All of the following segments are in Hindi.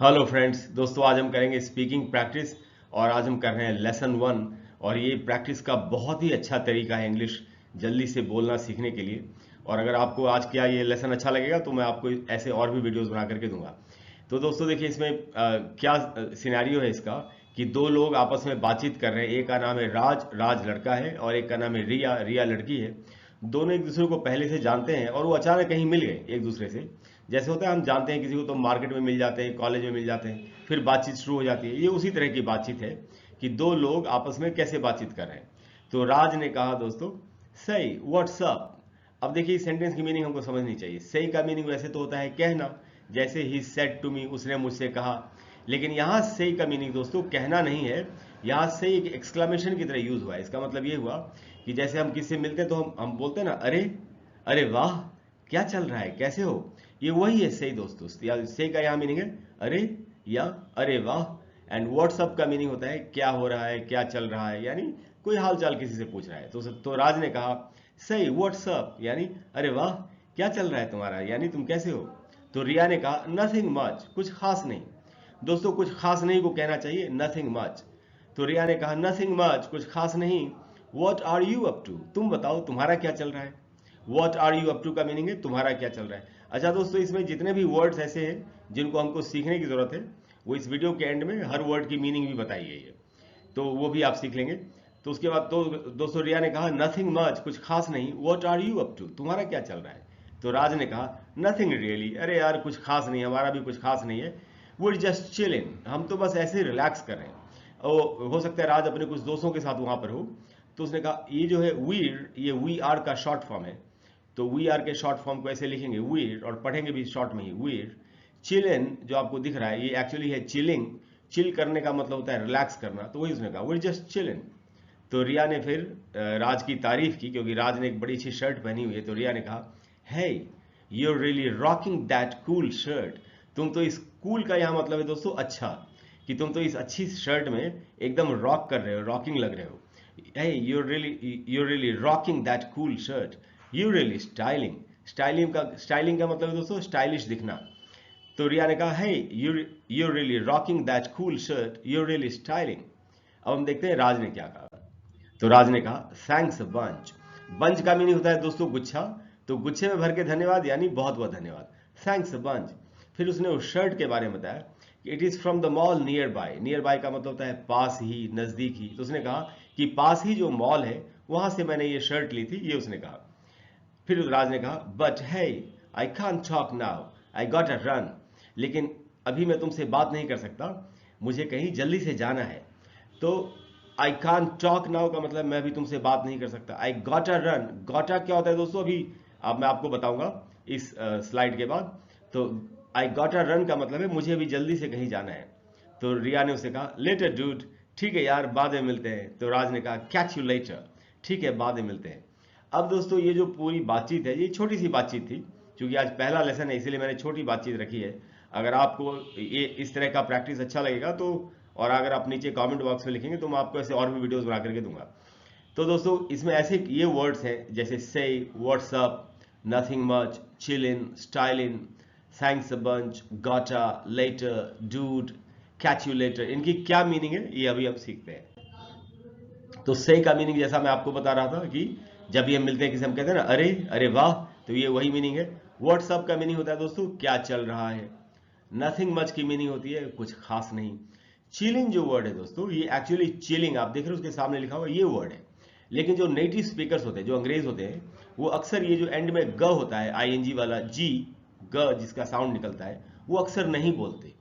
हेलो फ्रेंड्स, दोस्तों आज हम करेंगे स्पीकिंग प्रैक्टिस। और आज हम कर रहे हैं लेसन 1। और ये प्रैक्टिस का बहुत ही अच्छा तरीका है इंग्लिश जल्दी से बोलना सीखने के लिए। और अगर आपको आज क्या ये लेसन अच्छा लगेगा तो मैं आपको ऐसे और भी वीडियोस बना करके दूंगा। तो दोस्तों देखिए इसमें क्या सिनेरियो है इसका कि दो लोग आपस में बातचीत कर रहे हैं। एक का नाम है राज, राज लड़का है, और एक का नाम है रिया, रिया लड़की है। दोनों एक दूसरे को पहले से जानते हैं और वो अचानक कहीं मिल गए एक दूसरे से। जैसे होता है हम जानते हैं किसी को तो मार्केट में मिल जाते हैं, कॉलेज में मिल जाते हैं, फिर बातचीत शुरू हो जाती है। ये उसी तरह की बातचीत है कि दो लोग आपस में कैसे बातचीत कर रहे हैं। तो राज ने कहा दोस्तों, सही व्हाट्सअप। अब देखिए इस सेंटेंस की मीनिंग हमको समझनी चाहिए। सही का मीनिंग वैसे तो होता है कहना, जैसे ही सेड टू मी, उसने मुझसे कहा। लेकिन यहाँ सही का मीनिंग दोस्तों कहना नहीं है। यहाँ सही एक एक्सक्लामेशन की तरह यूज हुआ है। इसका मतलब ये हुआ कि जैसे हम किसी से मिलते हैं तो हम बोलते हैं ना, अरे, अरे वाह, क्या चल रहा है, कैसे हो। ये वही है सही दोस्तों। या सही का यहाँ मीनिंग है अरे या अरे वाह। एंड व्हाट्सअप का मीनिंग होता है क्या हो रहा है, क्या चल रहा है, यानी कोई हाल चाल किसी से पूछ रहा है। तो राज ने कहा सही व्हाट्सअप, यानी अरे वाह, क्या चल रहा है तुम्हारा, यानी तुम कैसे हो। तो रिया ने कहा नथिंग मच, कुछ खास नहीं। दोस्तों कुछ खास नहीं को कहना चाहिए नथिंग मच। तो रिया ने कहा नथिंग मच, कुछ खास नहीं। What are you up to, तुम बताओ तुम्हारा क्या चल रहा है। What are you up to का मीनिंग है तुम्हारा क्या चल रहा है। अच्छा दोस्तों, इसमें जितने भी वर्ड्स ऐसे हैं जिनको हमको सीखने की जरूरत है, वो इस वीडियो के एंड में हर वर्ड की मीनिंग भी बताई गई है, तो वो भी आप सीख लेंगे। तो उसके बाद तो दोस्तों रिया ने कहा नथिंग मच, कुछ खास नहीं। What are you up to, तुम्हारा क्या चल रहा है। तो राज ने कहा नथिंग रियली, अरे यार कुछ खास नहीं, हमारा भी कुछ खास नहीं है। वी जस्ट चिलिंग, हम तो बस ऐसे रिलैक्स कर रहे हैं। हो सकता है राज अपने कुछ दोस्तों के साथ वहां पर हो। तो उसने कहा ये जो है वीर, ये वी आर का शॉर्ट फॉर्म है। तो वी आर के शॉर्ट फॉर्म को ऐसे लिखेंगे वीर, और पढ़ेंगे भी शॉर्ट में ही वीर। चिलन जो आपको दिख रहा है ये एक्चुअली है चिलिंग। चिल करने का मतलब होता है रिलैक्स करना, तो वही उसने कहा वीर जस्ट चिलिंग। तो रिया ने फिर राज की तारीफ की, क्योंकि राज ने एक बड़ी अच्छी शर्ट पहनी हुई है। तो रिया ने कहा hey, you are really rocking that cool shirt. तुम तो इस कूल का यहाँ मतलब है दोस्तों अच्छा, कि तुम तो इस अच्छी शर्ट में एकदम रॉक कर रहे हो, रॉकिंग लग रहे हो। hey you're really rocking that cool shirt, you really styling। Styling का मतलब है दोस्तों स्टाइलिश दिखना। तो रिया ने कहा hey you're really rocking that cool shirt, you're really styling। अब हम देखते हैं राज ने क्या कहा। तो राज ने कहा थैंक्स बंच। बंच का मीनिंग होता है दोस्तों गुच्छा। तो गुच्छे में भर के धन्यवाद, यानी बहुत बहुत धन्यवाद, थैंक्स बंच। फिर उसने उस शर्ट के बारे में बताया कि it is from the mall near by. Near by का मतलब होता है पास ही, नजदीक ही। तो उसने कहा कि पास ही जो मॉल है वहां से मैंने ये शर्ट ली थी, ये उसने कहा। फिर राज ने कहा बट है I can't talk now, I got a run. लेकिन अभी मैं तुमसे बात नहीं कर सकता, मुझे कहीं जल्दी से जाना है। तो आई कांट टॉक नाउ का मतलब मैं अभी तुमसे बात नहीं कर सकता। आई गॉट अ रन, गॉटा क्या होता है दोस्तों, अभी अब मैं आपको बताऊंगा इस स्लाइड के बाद। तो आई गॉट अ रन का मतलब है मुझे अभी जल्दी से कहीं जाना है। तो रिया ने उसे कहा लेटर डूड, ठीक है यार बाद में मिलते हैं। तो राज ने कहा कैच यू लेटर, ठीक है बाद में मिलते हैं। अब दोस्तों ये जो पूरी बातचीत है ये छोटी सी बातचीत थी, क्योंकि आज पहला लेसन है इसीलिए मैंने छोटी बातचीत रखी है। अगर आपको ये इस तरह का प्रैक्टिस अच्छा लगेगा तो, और अगर आप नीचे कमेंट बॉक्स में लिखेंगे तो मैं आपको ऐसे और भी वीडियोस बना करके दूंगा। तो दोस्तों इसमें ऐसे ये वर्ड्स हैं जैसे से, what's up, nothing much, chill in, style in, thanks a bunch, gotta, later, dude, catch you later. इनकी क्या मीनिंग है ये अभी हम सीखते हैं। तो से का मीनिंग जैसा मैं आपको बता रहा था कि जब ये मिलते हैं किसी हम कहते हैं ना अरे, अरे वाह, तो ये वही मीनिंग है। व्हाट्सअप का मीनिंग होता है दोस्तों क्या चल रहा है। नथिंग मच की मीनिंग होती है कुछ खास नहीं। चिलिंग जो वर्ड है दोस्तों ये एक्चुअली चिलिंग, आप देख रहे हो उसके सामने लिखा हुआ ये वर्ड है। लेकिन जो नेटिव स्पीकर्स होते हैं, जो अंग्रेज होते हैं, वो अक्सर ये जो एंड में ग होता है आईएनजी वाला जी, ग जिसका साउंड निकलता है, वो अक्सर नहीं बोलते।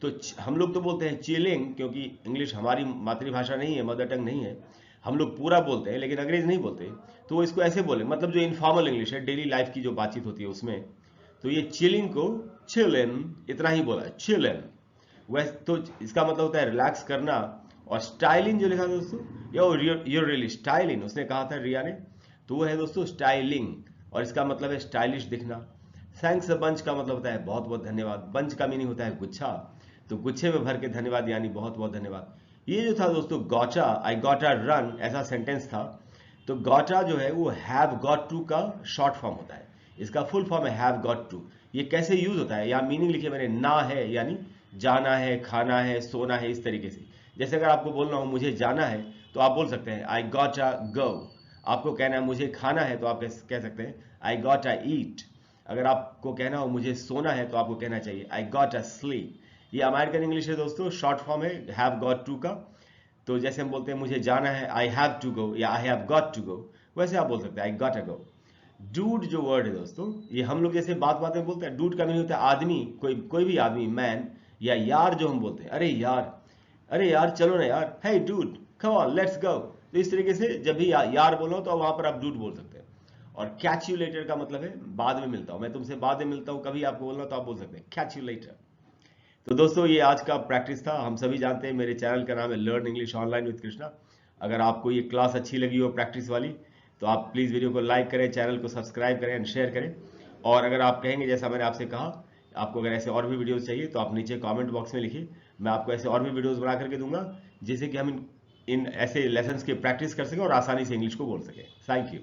तो हम लोग तो बोलते हैं चिलिंग, क्योंकि इंग्लिश हमारी मातृभाषा नहीं है, मदर टंग नहीं है। हम लोग पूरा बोलते हैं लेकिन अंग्रेज नहीं बोलते। तो वो इसको ऐसे बोले, मतलब जो इनफॉर्मल इंग्लिश है, डेली लाइफ की जो बातचीत होती है उसमें। तो ये चिलिंग को चिलन इतना ही बोला, चिलन। वैसे तो इसका मतलब होता है रिलैक्स करना। और स्टाइलिंग जो लिखा था दोस्तों, यूर रियली स्टाइलिंग, उसने कहा था रिया ने, तो वो है दोस्तों स्टाइलिंग। और इसका मतलब है स्टाइलिश दिखना। थैंक्स अ बंच का मतलब होता है बहुत बहुत धन्यवाद। बंच का मीनिंग होता है गुच्छा। तो गुच्छे में भर के धन्यवाद, यानी बहुत बहुत धन्यवाद। ये जो था दोस्तों गॉटा, आई गॉट अ रन, ऐसा सेंटेंस था। तो गॉटा जो है वो हैव गॉट टू का शॉर्ट फॉर्म होता है। इसका फुल फॉर्म है हैव गॉट टू। ये कैसे यूज होता है, यहाँ मीनिंग लिखे मैंने, ना है यानी जाना है, खाना है, सोना है, इस तरीके से। जैसे अगर आपको बोलना हो मुझे जाना है तो आप बोल सकते हैं आई गॉट अ गो। आपको कहना है मुझे खाना है तो आप कह सकते हैं आई गॉट अ ईट। अगर आपको कहना हो मुझे सोना है तो आपको कहना चाहिए आई गॉट अ स्लीप। ये अमेरिकन इंग्लिश है दोस्तों, शॉर्ट फॉर्म है हैव गॉट टू का। तो जैसे हम बोलते हैं मुझे जाना है आई हैव टू गो या I have got to go, वैसे आप बोल सकते हैं I got a go. Dude जो वर्ड है दोस्तों, ये हम लोग जैसे बात बात में बोलते हैं, डूड का मीनिंग होता है आदमी, कोई भी आदमी, मैन। या यार जो हम बोलते हैं, अरे यार, अरे यार चलो ना यार, hey dude come on let's go. तो इस तरीके से जब भी यार बोलो तो वहां पर आप डूड बोल सकते हैं। और कैच यू लेटर का मतलब है बाद में मिलता हूं, मैं तुमसे बाद में मिलता हूं, कभी आपको बोलना तो आप बोल सकते हैं कैच यू लेटर। तो दोस्तों ये आज का प्रैक्टिस था। हम सभी जानते हैं मेरे चैनल का नाम है learn English online with Krishna. अगर आपको ये क्लास अच्छी लगी हो प्रैक्टिस वाली, तो आप प्लीज़ वीडियो को लाइक करें, चैनल को सब्सक्राइब करें एंड शेयर करें। और अगर आप कहेंगे जैसा मैंने आपसे कहा, आपको अगर ऐसे और भी वीडियोस चाहिए तो आप नीचे कमेंट बॉक्स में लिखिए, मैं आपको ऐसे और भी वीडियोस बना करके दूंगा, जिससे कि हम इन ऐसे लेसन्स की प्रैक्टिस कर सकें और आसानी से इंग्लिश को बोल सकें। Thank you.